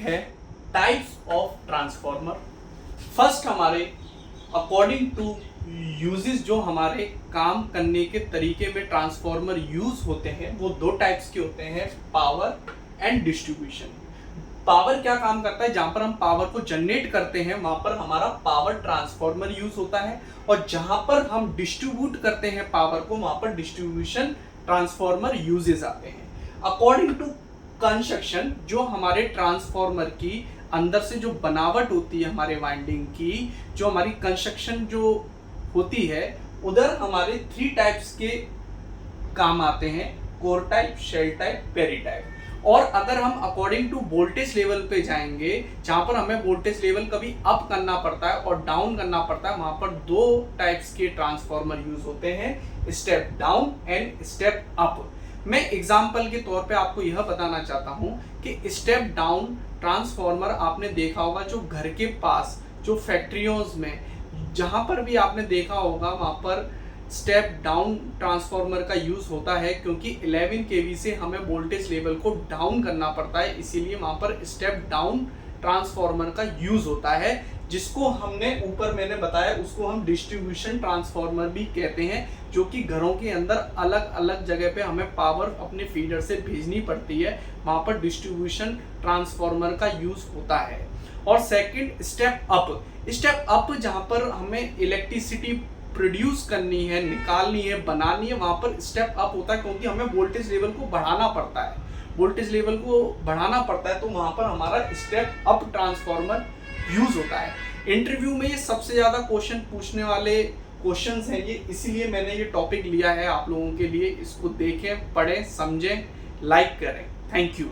है types of transformer. First हमारे according to uses जो हमारे काम करने के तरीके में ट्रांसफॉर्मर यूज होते हैं वो दो टाइप्स के होते हैं, पावर एंड डिस्ट्रीब्यूशन। पावर क्या काम करता है, जहां पर हम पावर को जनरेट करते हैं वहां पर हमारा पावर ट्रांसफॉर्मर यूज होता है, और जहां पर हम डिस्ट्रीब्यूट करते हैं पावर को वहां पर डिस्ट्रीब्यूशन ट्रांसफॉर्मर यूजेस आते हैं। अकॉर्डिंग टू कंस्ट्रक्शन, जो हमारे ट्रांसफॉर्मर की अंदर से जो बनावट होती है हमारे वाइंडिंग की, जो हमारी कंस्ट्रक्शन जो होती है, उधर हमारे 3 टाइप्स के काम आते हैं, core type, shell type, peri type. और अगर हम अकॉर्डिंग टू वोल्टेज लेवल पे जाएंगे, जहां पर हमें वोल्टेज लेवल कभी अप करना पड़ता है और डाउन करना पड़ता है, वहां पर 2 टाइप्स के ट्रांसफॉर्मर यूज होते हैं, step down and step up. मैं एग्जांपल के तौर पे आपको यह बताना चाहता हूं कि स्टेप डाउन ट्रांसफॉर्मर आपने देखा होगा, जो घर के पास, जो फैक्ट्रियों में, जहां पर भी आपने देखा होगा वहां पर स्टेप डाउन ट्रांसफॉर्मर का यूज होता है, क्योंकि 11 केवी से हमें वोल्टेज लेवल को डाउन करना पड़ता है, इसीलिए वहां पर स्टेप डाउन ट्रांसफॉर्मर का यूज होता है, जिसको हमने ऊपर मैंने बताया उसको हम डिस्ट्रीब्यूशन ट्रांसफॉर्मर भी कहते हैं, जो कि घरों के अंदर अलग अलग जगह पे हमें पावर अपने फीडर से भेजनी पड़ती है, वहां पर डिस्ट्रीब्यूशन ट्रांसफॉर्मर का यूज होता है। और second step up, step up जहां पर हमें इलेक्ट्रिसिटी प्रोड्यूस करनी है, निकालनी है, बनानी है, वहां पर स्टेप अप होता है, क्योंकि हमें वोल्टेज लेवल को बढ़ाना पड़ता है, वोल्टेज लेवल को बढ़ाना पड़ता है, तो वहां पर हमारा स्टेप अप ट्रांसफॉर्मर यूज होता है। इंटरव्यू में ये सबसे ज्यादा क्वेश्चन पूछने वाले क्वेश्चंस हैं ये, इसीलिए मैंने ये टॉपिक लिया है आप लोगों के लिए। इसको देखें, पढ़ें, समझें, लाइक करें। Thank you.